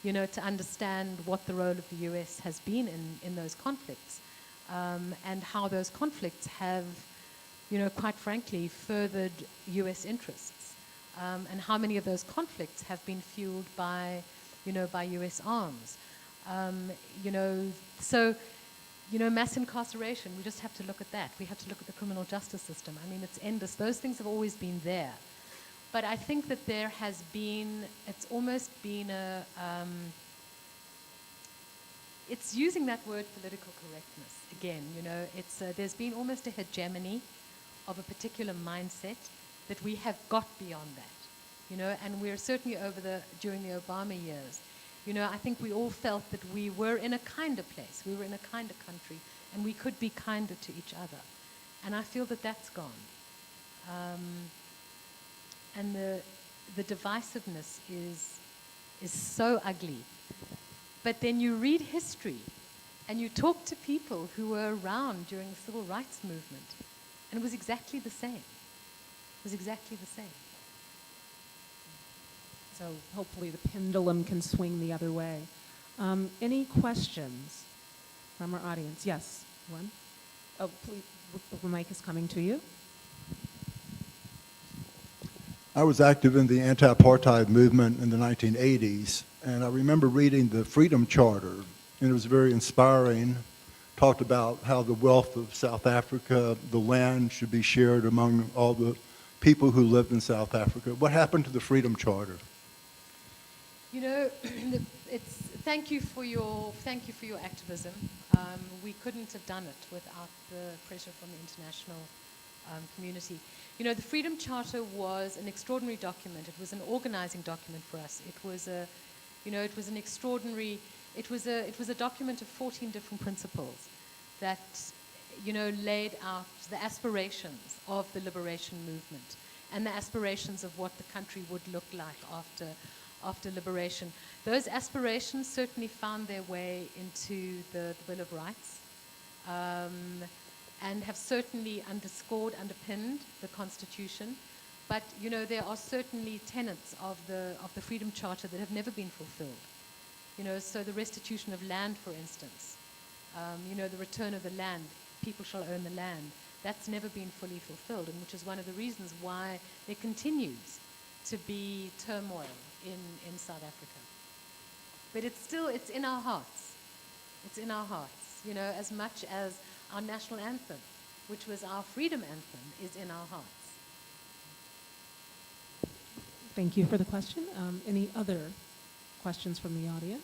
you know, to understand what the role of the U.S. has been in those conflicts, and how those conflicts have, you know, quite frankly, furthered U.S. interests, and how many of those conflicts have been fueled by, you know, by U.S. arms. You know, so, you know, mass incarceration, we just have to look at that. We have to look at the criminal justice system. I mean, it's endless. Those things have always been there. But I think that there has been, it's almost been it's using that word political correctness again, there's been almost a hegemony of a particular mindset that we have got beyond that, and we're certainly during the Obama years, I think we all felt that we were in a kinder place, we were in a kinder country, and we could be kinder to each other. And I feel that that's gone. And the divisiveness is so ugly. But then you read history and you talk to people who were around during the civil rights movement, and it was exactly the same. It was exactly the same. So hopefully the pendulum can swing the other way. Any questions from our audience? Yes, one. Oh, please, the mic is coming to you. I was active in the anti-apartheid movement in the 1980s, and I remember reading the Freedom Charter, and it was very inspiring. Talked about how the wealth of South Africa, the land should be shared among all the people who lived in South Africa. What happened to the Freedom Charter? Thank you for your activism. We couldn't have done it without the pressure from the international community. The Freedom Charter was an extraordinary document. It was an organizing document for us. It was a document of 14 different principles that, laid out the aspirations of the liberation movement and the aspirations of what the country would look like after liberation. Those aspirations certainly found their way into the Bill of Rights. And have certainly underpinned the Constitution. But, there are certainly tenets of the Freedom Charter that have never been fulfilled. So the restitution of land, for instance, the return of the land, people shall own the land, that's never been fully fulfilled, and which is one of the reasons why there continues to be turmoil in South Africa. But it's in our hearts. It's in our hearts, as much as our national anthem, which was our freedom anthem, is in our hearts. Thank you for the question. Any other questions from the audience?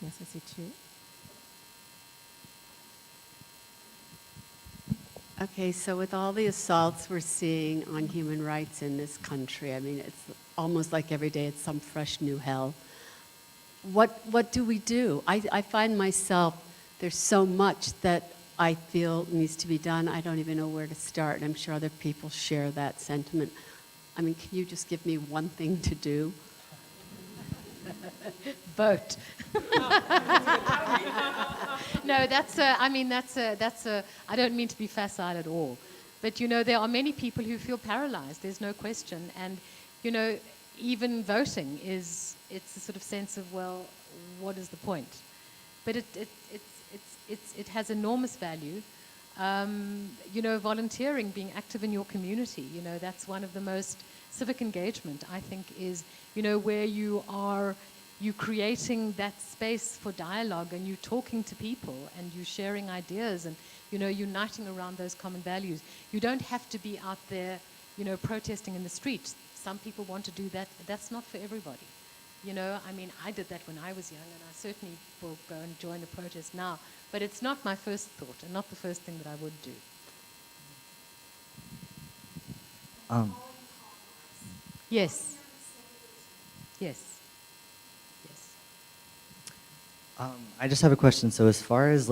Yes, I see two. Okay, so with all the assaults we're seeing on human rights in this country, I mean, it's almost like every day it's some fresh new hell. What do we do? I find myself, there's so much that I feel needs to be done. I don't even know where to start. I'm sure other people share that sentiment. I mean, can you just give me one thing to do? Vote. No, I don't mean to be facile at all. But, there are many people who feel paralyzed, there's no question. And, even voting it's a sort of sense of, well, what is the point? But it has enormous value. Volunteering, being active in your community, that's one of the most civic engagement, I think, is, where you creating that space for dialogue, and you talking to people, and you sharing ideas, and, uniting around those common values. You don't have to be out there, protesting in the streets. Some people want to do that. That's not for everybody. I did that when I was young, and I certainly will go and join a protest now. But it's not my first thought, and not the first thing that I would do. Yes. Yes. Yes. I just have a question. So as far as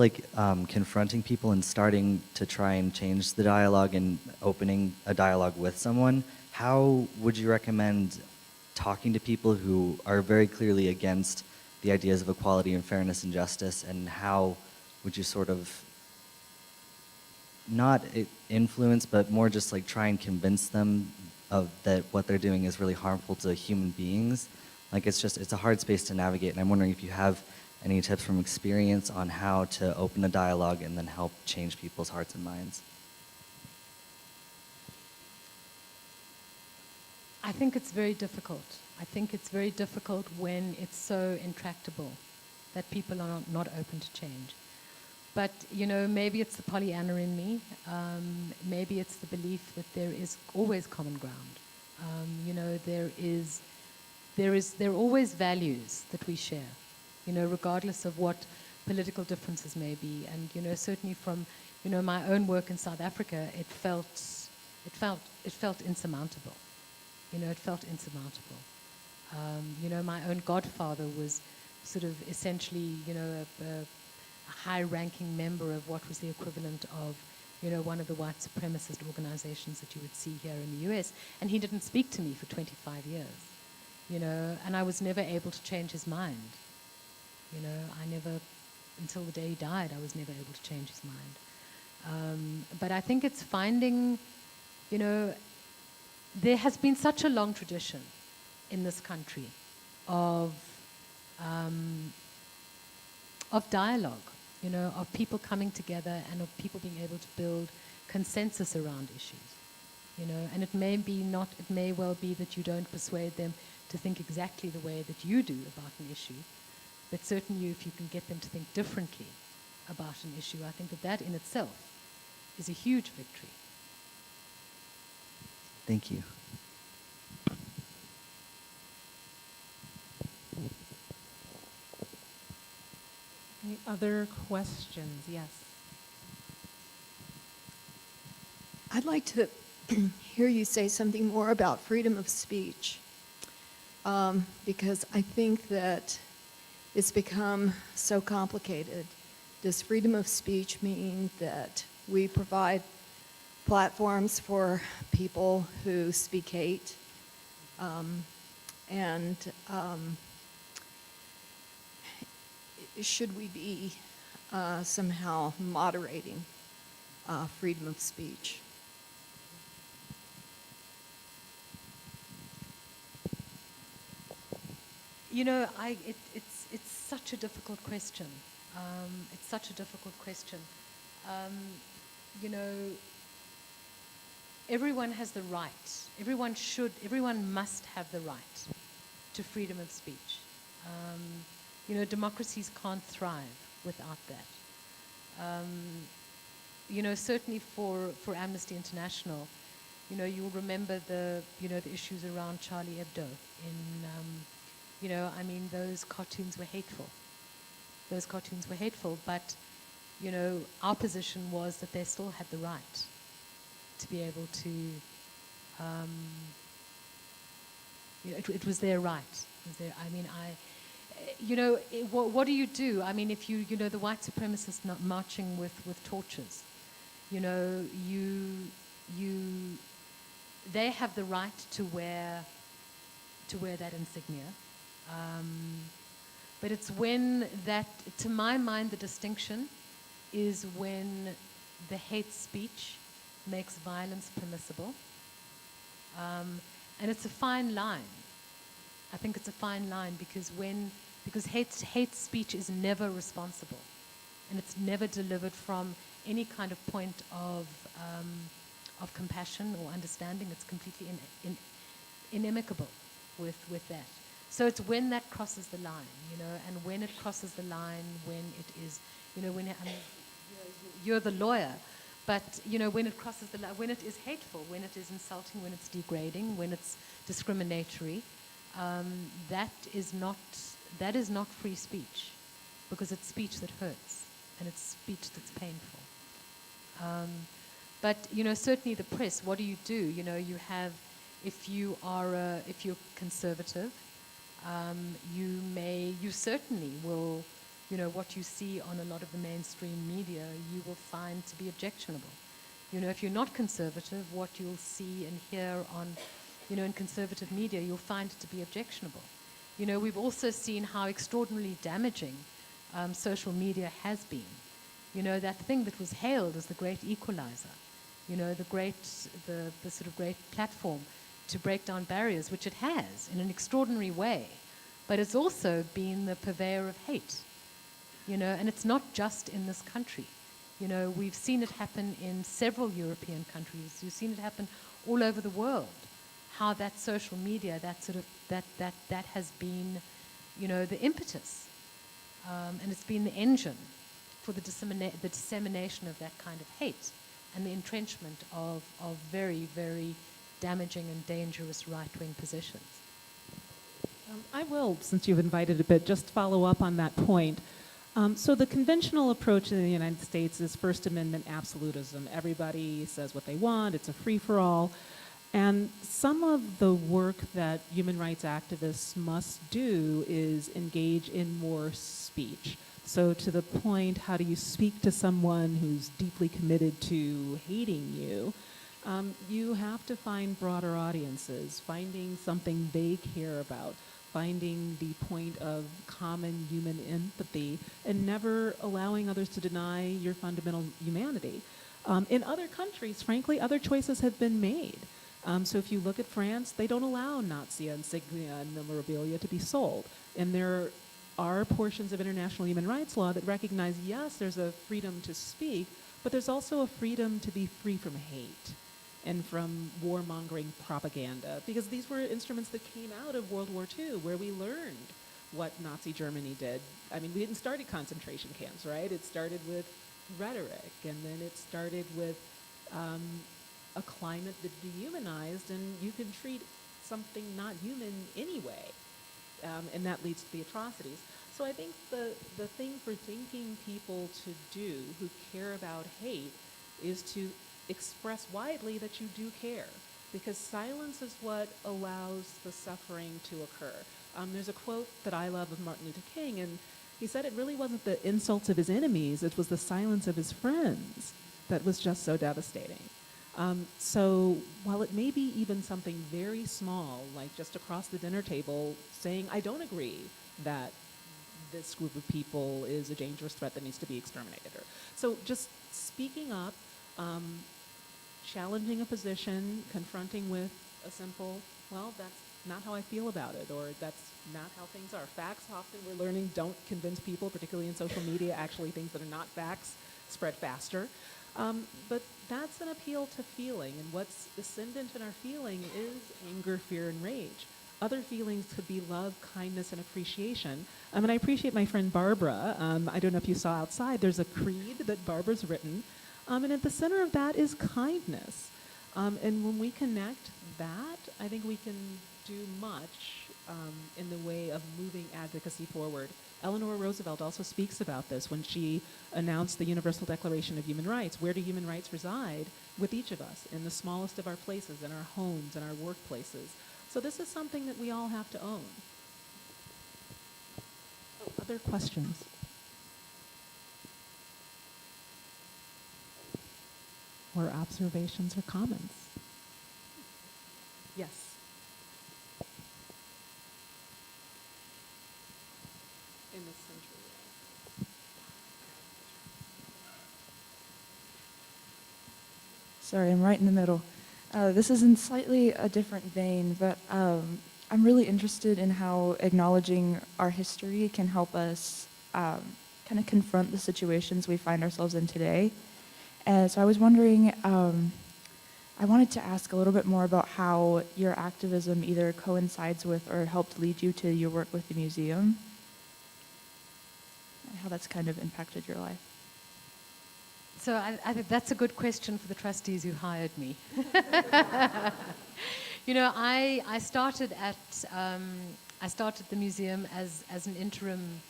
confronting people and starting to try and change the dialogue and opening a dialogue with someone, how would you recommend talking to people who are very clearly against the ideas of equality and fairness and justice, and how would you sort of not influence, but more just try and convince them of that what they're doing is really harmful to human beings? It's a hard space to navigate, and I'm wondering if you have any tips from experience on how to open a dialogue and then help change people's hearts and minds. I think it's very difficult. I think it's very difficult when it's so intractable that people are not open to change. But, maybe it's the Pollyanna in me. Maybe it's the belief that there is always common ground. There are always values that we share, regardless of what political differences may be. And, certainly from, my own work in South Africa, it felt insurmountable. It felt insurmountable. My own godfather was sort of essentially, a high-ranking member of what was the equivalent of, one of the white supremacist organizations that you would see here in the US, and he didn't speak to me for 25 years, and I was never able to change his mind. I never, until the day he died, I was never able to change his mind. But I think it's finding, there has been such a long tradition in this country of dialogue, of people coming together and of people being able to build consensus around issues, and it may well be that you don't persuade them to think exactly the way that you do about an issue, but certainly if you can get them to think differently about an issue, I think that in itself is a huge victory. Thank you. Any other questions? Yes. I'd like to hear you say something more about freedom of speech, because I think that it's become so complicated. Does freedom of speech mean that we provide platforms for people who speak hate? Should we be somehow moderating freedom of speech? It's such a difficult question. It's such a difficult question. Everyone has the right. Everyone must have the right to freedom of speech. Democracies can't thrive without that. Certainly for Amnesty International, you'll remember the issues around Charlie Hebdo. Those cartoons were hateful. But, our position was that they still had the right to be able to, it was their right. What do you do? If the white supremacists not marching with torches, they have the right to wear that insignia. But it's when that, to my mind, the distinction is when the hate speech makes violence permissible. And it's a fine line. I think it's a fine line because hate speech is never responsible, and it's never delivered from any kind of point of compassion or understanding. It's completely inimical with that. So it's when that crosses the line, and when it crosses the line, when it is, you're the lawyer, but when it crosses the line, when it is hateful, when it is insulting, when it's degrading, when it's discriminatory. That is not free speech, because it's speech that hurts and it's speech that's painful. But certainly the press. What do? You have, if you're conservative, you certainly will. What you see on a lot of the mainstream media, you will find to be objectionable. If you're not conservative, what you'll see and hear on in conservative media, you'll find it to be objectionable. We've also seen how extraordinarily damaging social media has been. That thing that was hailed as the great equalizer, the sort of great platform to break down barriers, which it has in an extraordinary way, but it's also been the purveyor of hate. And it's not just in this country. We've seen it happen in several European countries. You've seen it happen all over the world. How that social media, that has been, the impetus, and it's been the engine for the dissemination of that kind of hate and the entrenchment of very, very damaging and dangerous right-wing positions. I will, since you've invited a bit, just follow up on that point. So the conventional approach in the United States is First Amendment absolutism. Everybody says what they want, it's a free-for-all. And some of the work that human rights activists must do is engage in more speech. So to the point, how do you speak to someone who's deeply committed to hating you? You have to find broader audiences, finding something they care about, finding the point of common human empathy, and never allowing others to deny your fundamental humanity. In other countries, frankly, other choices have been made. So if you look at France, they don't allow Nazi insignia and memorabilia to be sold. And there are portions of international human rights law that recognize, yes, there's a freedom to speak, but there's also a freedom to be free from hate and from warmongering propaganda, because these were instruments that came out of World War II, where we learned what Nazi Germany did. I mean, we didn't start at concentration camps, right? It started with rhetoric, and then it started with a climate that dehumanized, and you can treat something not human anyway, and that leads to the atrocities. So I think the thing for thinking people to do who care about hate is to express widely that you do care, because silence is what allows the suffering to occur. There's a quote that I love of Martin Luther King, and he said it really wasn't the insults of his enemies, it was the silence of his friends that was just so devastating. So while it may be even something very small, like just across the dinner table saying, I don't agree that this group of people is a dangerous threat that needs to be exterminated. So just speaking up, challenging a position, confronting with a simple, well, that's not how I feel about it, or that's not how things are. Facts, often we're learning, don't convince people, particularly in social media. Actually, things that are not facts spread faster. But that's an appeal to feeling, and what's ascendant in our feeling is anger, fear, and rage. Other feelings could be love, kindness, and appreciation. And I appreciate my friend Barbara. I don't know if you saw outside, there's a creed that Barbara's written, and at the center of that is kindness. And when we connect that, I think we can do much in the way of moving advocacy forward. Eleanor Roosevelt also speaks about this when she announced the Universal Declaration of Human Rights. Where do human rights reside? With each of us, in the smallest of our places, in our homes, in our workplaces. So this is something that we all have to own. Oh, other questions? Or observations or comments? Yes. In the center. Sorry, I'm right in the middle. This is in slightly a different vein, but I'm really interested in how acknowledging our history can help us kind of confront the situations we find ourselves in today. And so I was wondering, I wanted to ask a little bit more about how your activism either coincides with or helped lead you to your work with the museum, and how that's kind of impacted your life. So I think that's a good question for the trustees who hired me. You know, I started the museum as an interim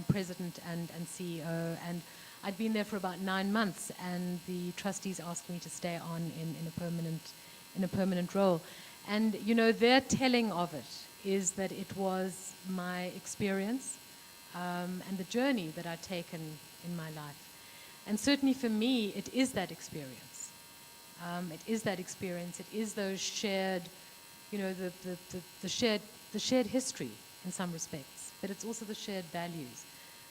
president and CEO, and I'd been there for about 9 months, and the trustees asked me to stay on in a permanent role. And you know, their telling of it is that it was my experience and the journey that I'd taken in my life. And certainly for me, it is that experience. It is that experience. It is those shared, you know, the shared history in some respects, but it's also the shared values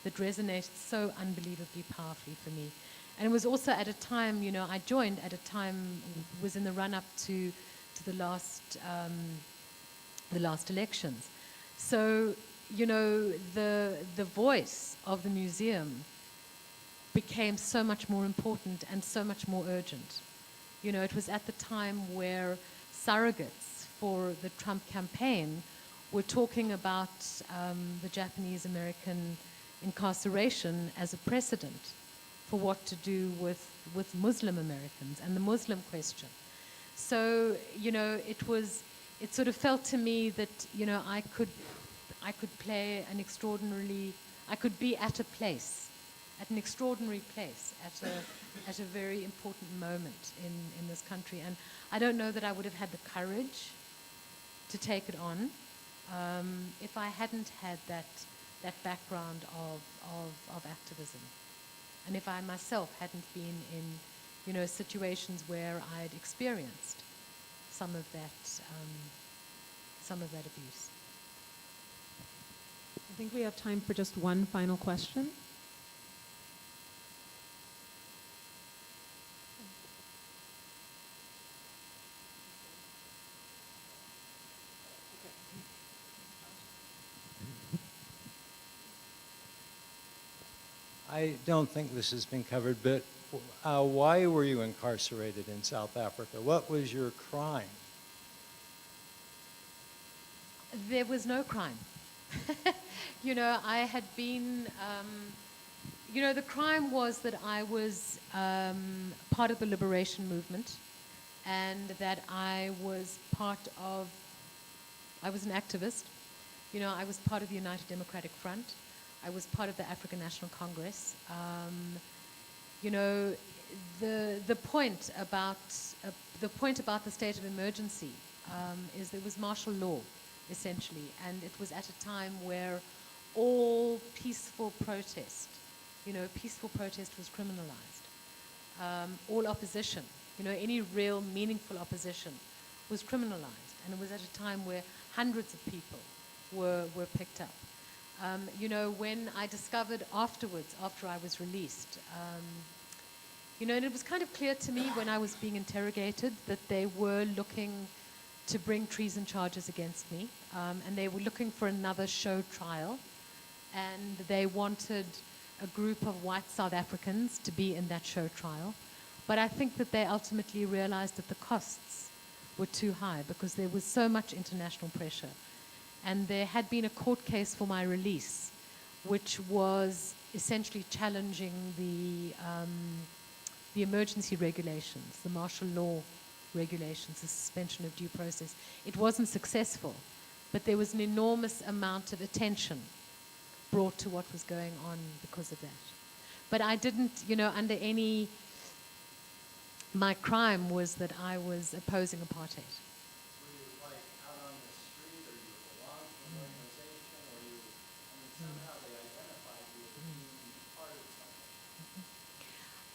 that resonated so unbelievably powerfully for me. And it was also at a time, you know, I joined at a time, was in the run-up to the last elections. So, you know, the voice of the museum became so much more important and so much more urgent. You know, it was at the time where surrogates for the Trump campaign were talking about the Japanese-American incarceration as a precedent for what to do with Muslim Americans and the Muslim question. So, it sort of felt to me that, I could play I could be at an extraordinary place, at a very important moment in this country. And I don't know that I would have had the courage to take it on if I hadn't had that background of activism. And if I myself hadn't been in, situations where I'd experienced some of that abuse. I think we have time for just one final question. I don't think this has been covered, but why were you incarcerated in South Africa? What was your crime? There was no crime. I had been, the crime was that I was part of the liberation movement, and that I was an activist. I was part of the United Democratic Front. I was part of the African National Congress. The point about the state of emergency is there was martial law, essentially, and it was at a time where all peaceful protest was criminalized. All opposition, any real meaningful opposition was criminalized, and it was at a time where hundreds of people were picked up. When I discovered afterwards, after I was released, and it was kind of clear to me when I was being interrogated that they were looking to bring treason charges against me, and they were looking for another show trial, and they wanted a group of white South Africans to be in that show trial. But I think that they ultimately realized that the costs were too high because there was so much international pressure. And there had been a court case for my release, which was essentially challenging the emergency regulations, the martial law regulations, the suspension of due process. It wasn't successful, but there was an enormous amount of attention brought to what was going on because of that. But I didn't, my crime was that I was opposing apartheid.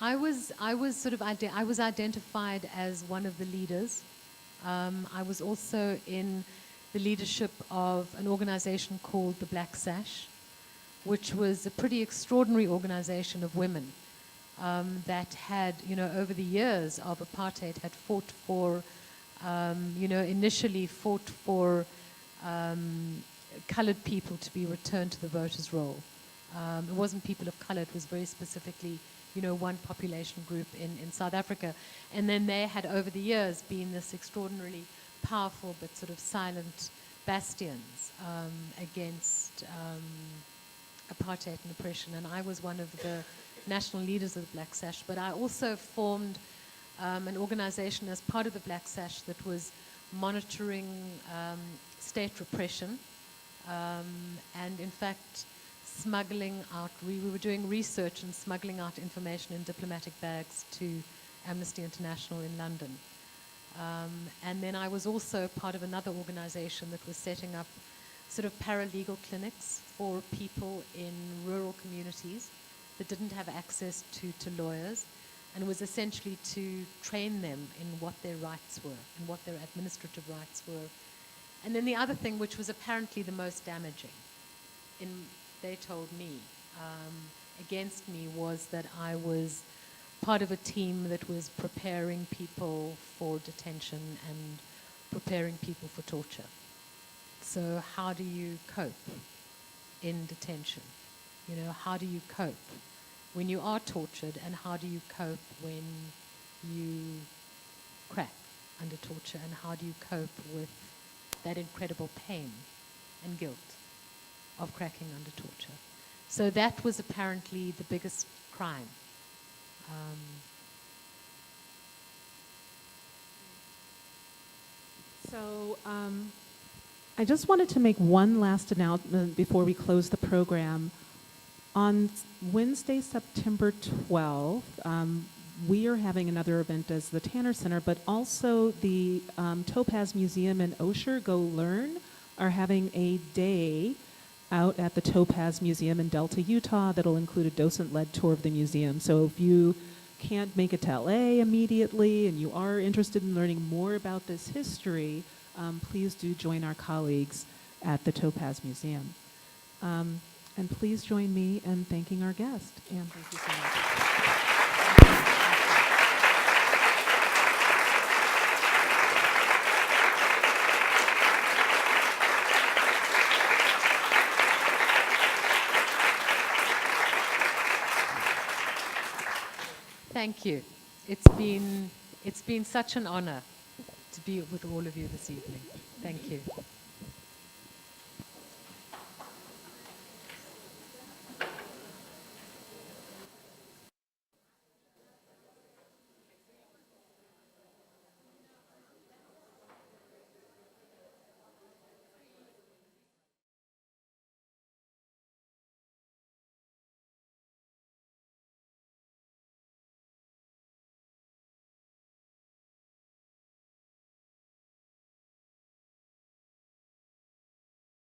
I was identified as one of the leaders. I was also in the leadership of an organization called the Black Sash, which was a pretty extraordinary organization of women that had, over the years of apartheid, had fought for, initially fought for colored people to be returned to the voters' roll. It wasn't people of color, it was very specifically one population group in South Africa. And then they had, over the years, been this extraordinarily powerful but sort of silent bastions against apartheid and oppression. And I was one of the national leaders of the Black Sash. But I also formed an organization as part of the Black Sash that was monitoring state repression and, in fact, smuggling out, we were doing research and smuggling out information in diplomatic bags to Amnesty International in London. And then I was also part of another organization that was setting up sort of paralegal clinics for people in rural communities that didn't have access to lawyers, and it was essentially to train them in what their rights were and what their administrative rights were. And then the other thing, which was apparently the most damaging, they told me, against me, was that I was part of a team that was preparing people for detention and preparing people for torture. So how do you cope in detention? How do you cope when you are tortured, and how do you cope when you crack under torture, and how do you cope with that incredible pain and guilt of cracking under torture? So that was apparently the biggest crime. So I just wanted to make one last announcement before we close the program. On Wednesday, September 12th, we are having another event as the Tanner Center, but also the Topaz Museum and Osher Go Learn are having a day out at the Topaz Museum in Delta, Utah, that'll include a docent-led tour of the museum. So if you can't make it to LA immediately and you are interested in learning more about this history, please do join our colleagues at the Topaz Museum. And please join me in thanking our guest. Anne, thank you so much. Thank you. It's been such an honor to be with all of you this evening. Thank you.